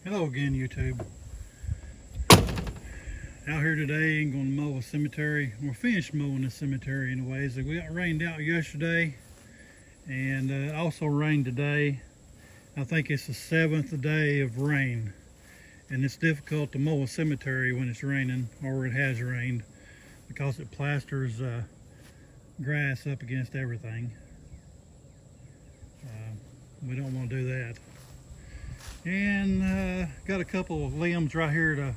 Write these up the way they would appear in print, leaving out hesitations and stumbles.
Hello again, YouTube. Out here today and going to mow a cemetery. We're finished mowing the cemetery anyways. We got rained out yesterday and it also rained today. I think it's the 7th day of rain, and it's difficult to mow a cemetery when it's raining, or it has rained, because it plasters grass up against everything. We don't want to do that. And got a couple of limbs right here to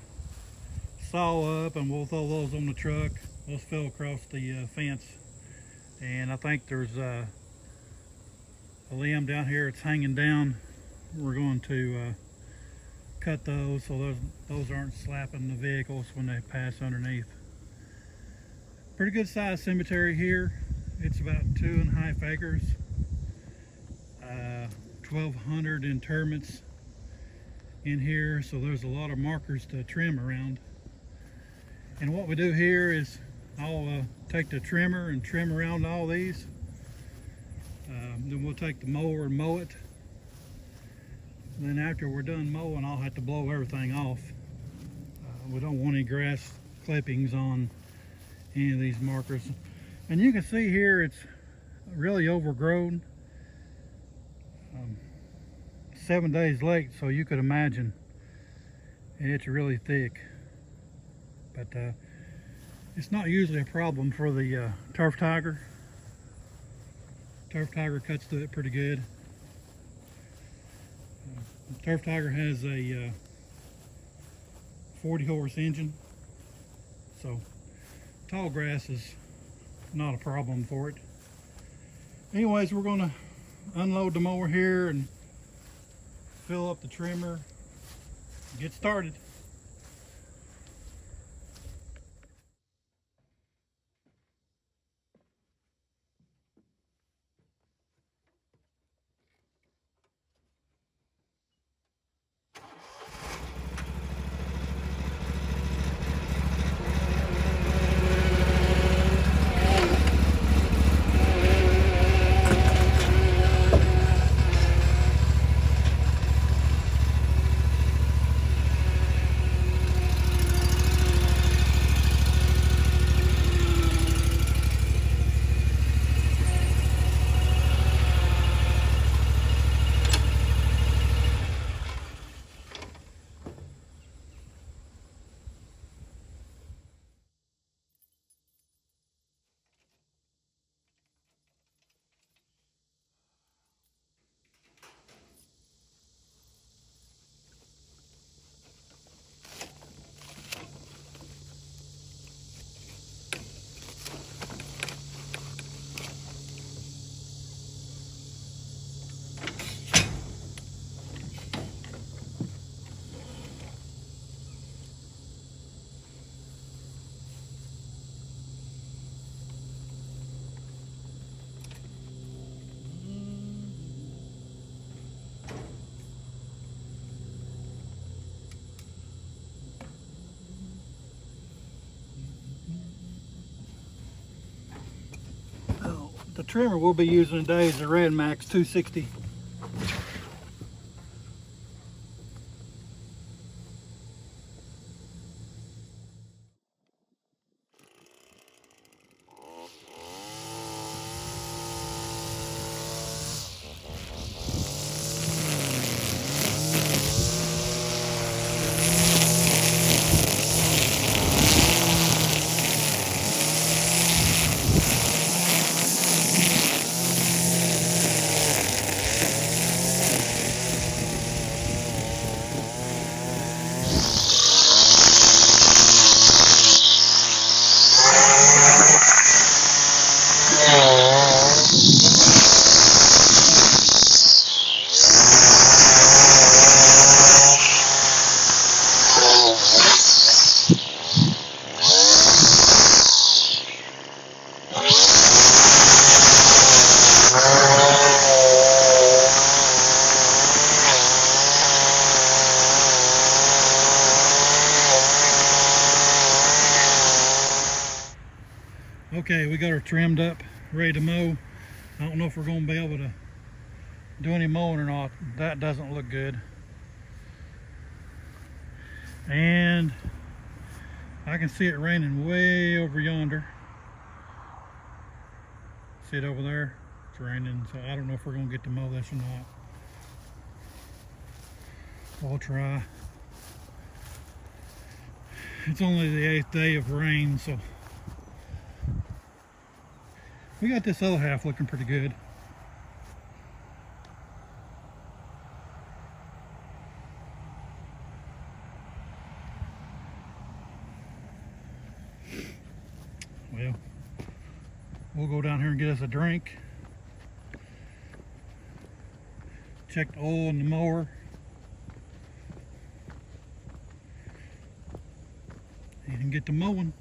saw up, and we'll throw those on the truck. Those fell across the fence, and I think there's a limb down here that's hanging down. We're going to cut those so those aren't slapping the vehicles when they pass underneath. Pretty good sized cemetery here. It's about 2.5 acres, 1,200 interments in here, so there's a lot of markers to trim around. And what we do here is I'll take the trimmer and trim around all these. Then we'll take the mower and mow it. Then after we're done mowing, I'll have to blow everything off. We don't want any grass clippings on any of these markers. And you can see here it's really overgrown. 7 days late, so you could imagine it's really thick. But it's not usually a problem for the Turf Tiger. Turf Tiger cuts through it pretty good. Turf Tiger has a 40 horse engine, so tall grass is not a problem for it. Anyways, we're going to unload the mower here and fill up the trimmer and get started. The trimmer we'll be using today is the Red Max 260. Okay, we got her trimmed up, ready to mow. I don't know if we're going to be able to do any mowing or not. That doesn't look good. And I can see it raining way over yonder. See it over there? It's raining, so I don't know if we're gonna get to mow this or not. We'll try. It's only the 8th day of rain, so we got this other half looking pretty good. Well, we'll go down here and get us a drink. Check the oil in the mower. And get to mowing.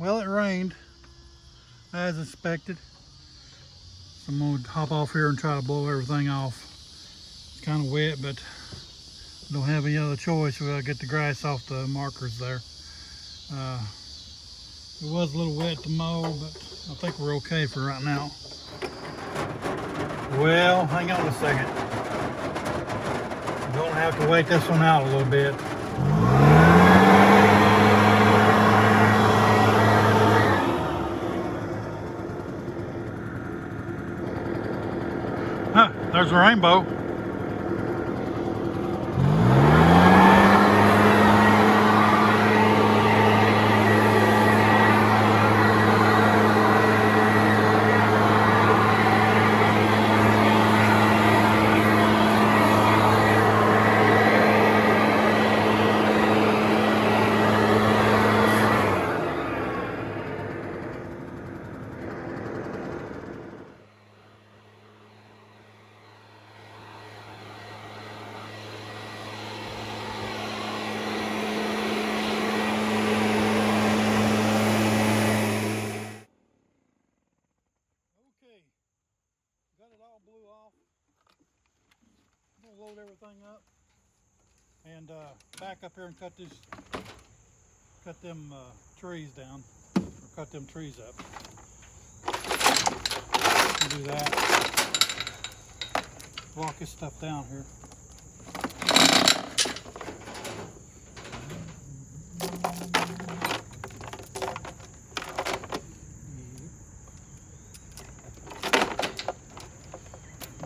Well, it rained as expected. So I'm going to hop off here and try to blow everything off. It's kind of wet, but don't have any other choice. We got to get the grass off the markers there. It was a little wet to mow, but I think we're okay for right now. Well, hang on a second. We're going to have to wait this one out a little bit. There's the rainbow. Got it all blew off. I'm gonna load everything up and back up here and cut them trees down, or cut them trees up. Do that. Walk this stuff down here.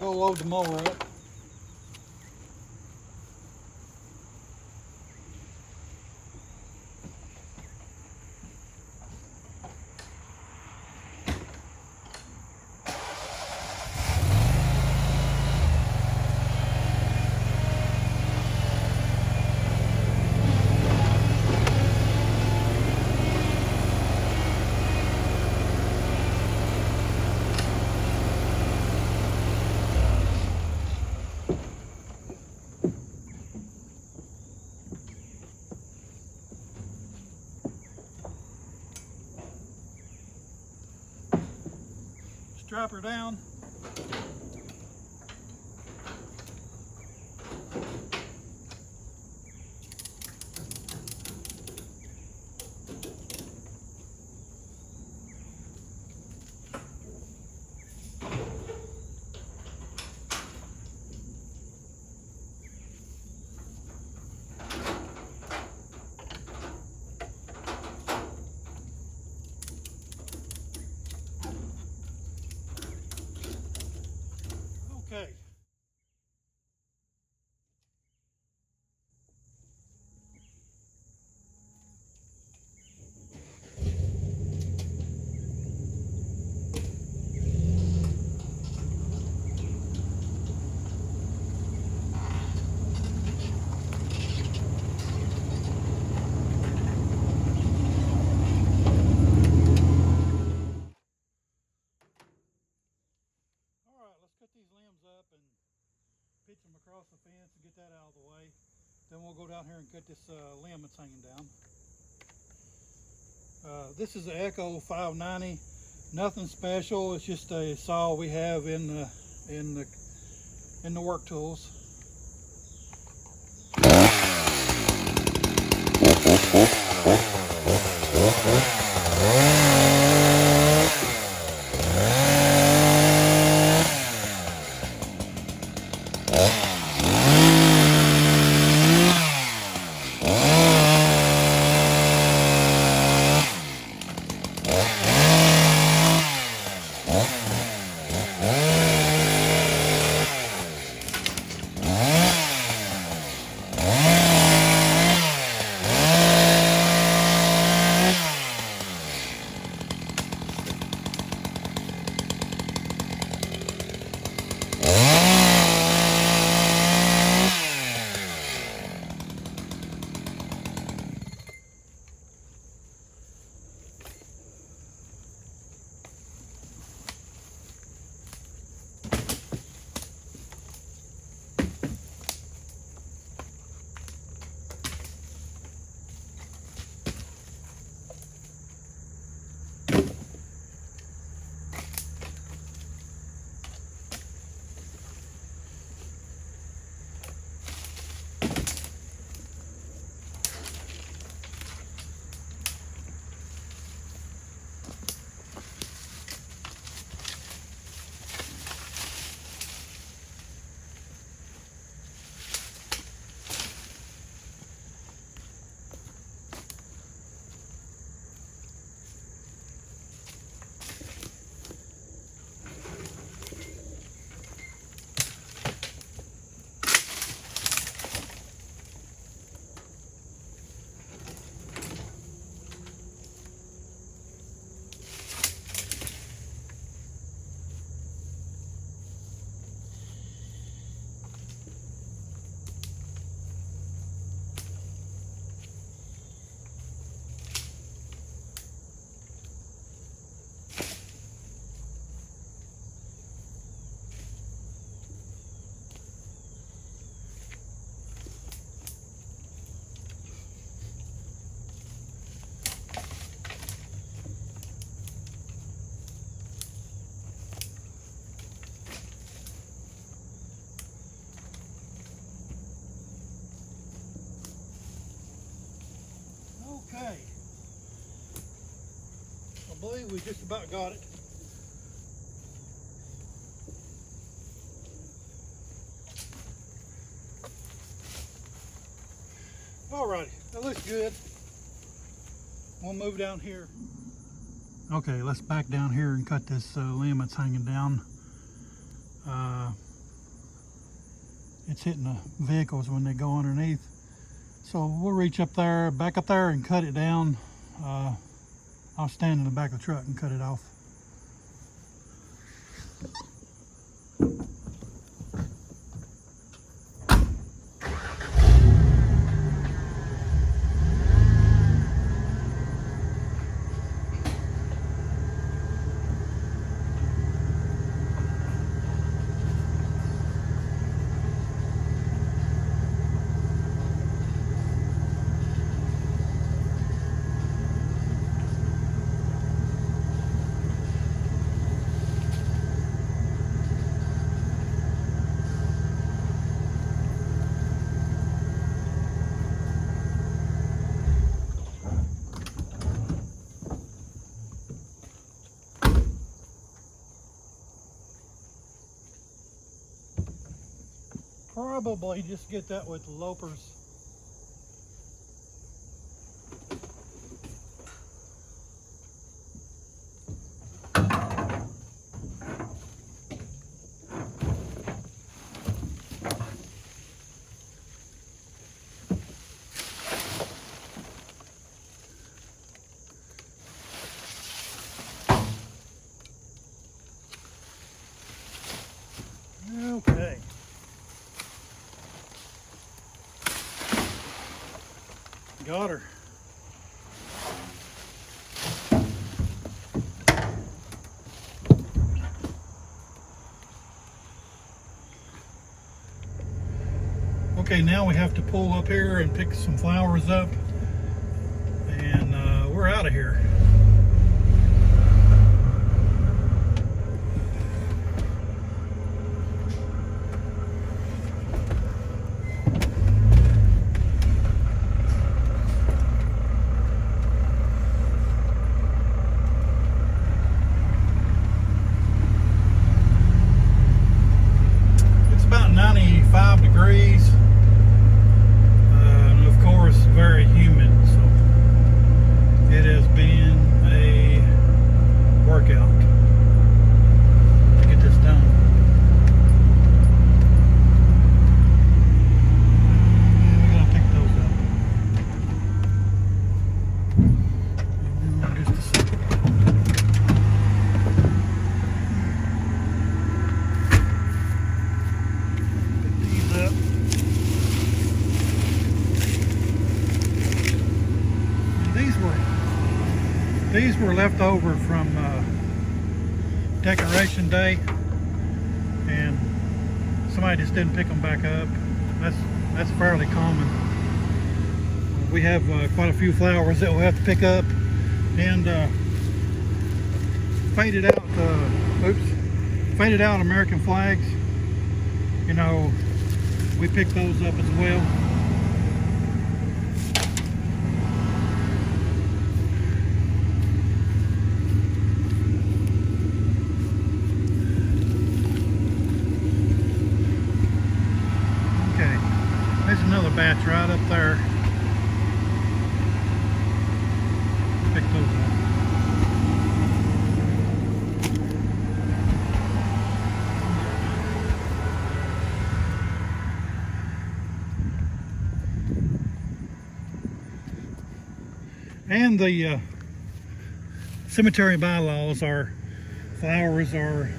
Go load the mower up. Strap her down. Okay. Cut these limbs up and pitch them across the fence and get that out of the way. Then we'll go down here and cut this limb that's hanging down. This is the Echo 590. Nothing special. It's just a saw we have in the work tools. Okay. I believe we just about got it. Alrighty, that looks good. We'll move down here. Okay, let's back down here and cut this limb that's hanging down. It's hitting the vehicles when they go underneath. So we'll reach up there, back up there and cut it down. I'll stand in the back of the truck and cut it off. Probably just get that with loppers. Okay. Got her. Okay, now we have to pull up here and pick some flowers up, and we're out of here. It's about 95 degrees. And of course, very humid, so it has been a workout to get this done. And we gotta pick those up. Just a second. Pick these up. These were left over from Decoration Day, and somebody just didn't pick them back up. That's fairly common. We have quite a few flowers that we'll have to pick up, and faded out American flags. You know, we pick those up as well. There's another batch right up there. Pick those up. And the cemetery bylaws are flowers are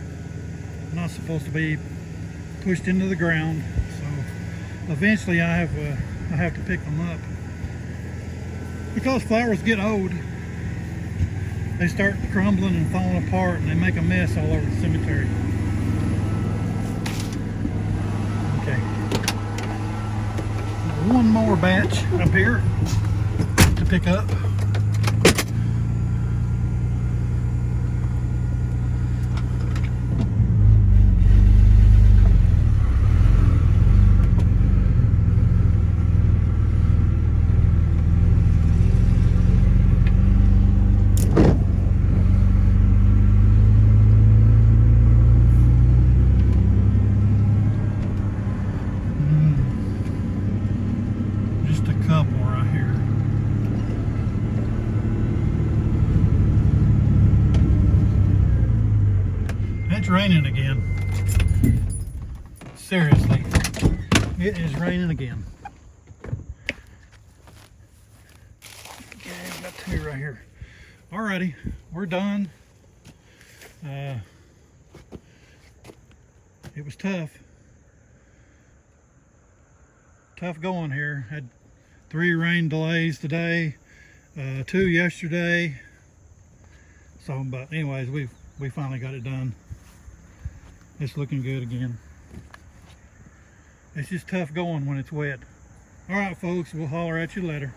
not supposed to be pushed into the ground. Eventually I have to pick them up. Because flowers get old, they start crumbling and falling apart, and they make a mess all over the cemetery. Okay. One more batch up here to pick up. raining again. Seriously, it is raining again. Okay, I've got two right here. Alrighty, we're done. It was tough. Tough going here. Had 3 rain delays today, 2 yesterday. So, but anyways, we finally got it done. It's looking good again. It's just tough going when it's wet. All right, folks, we'll holler at you later.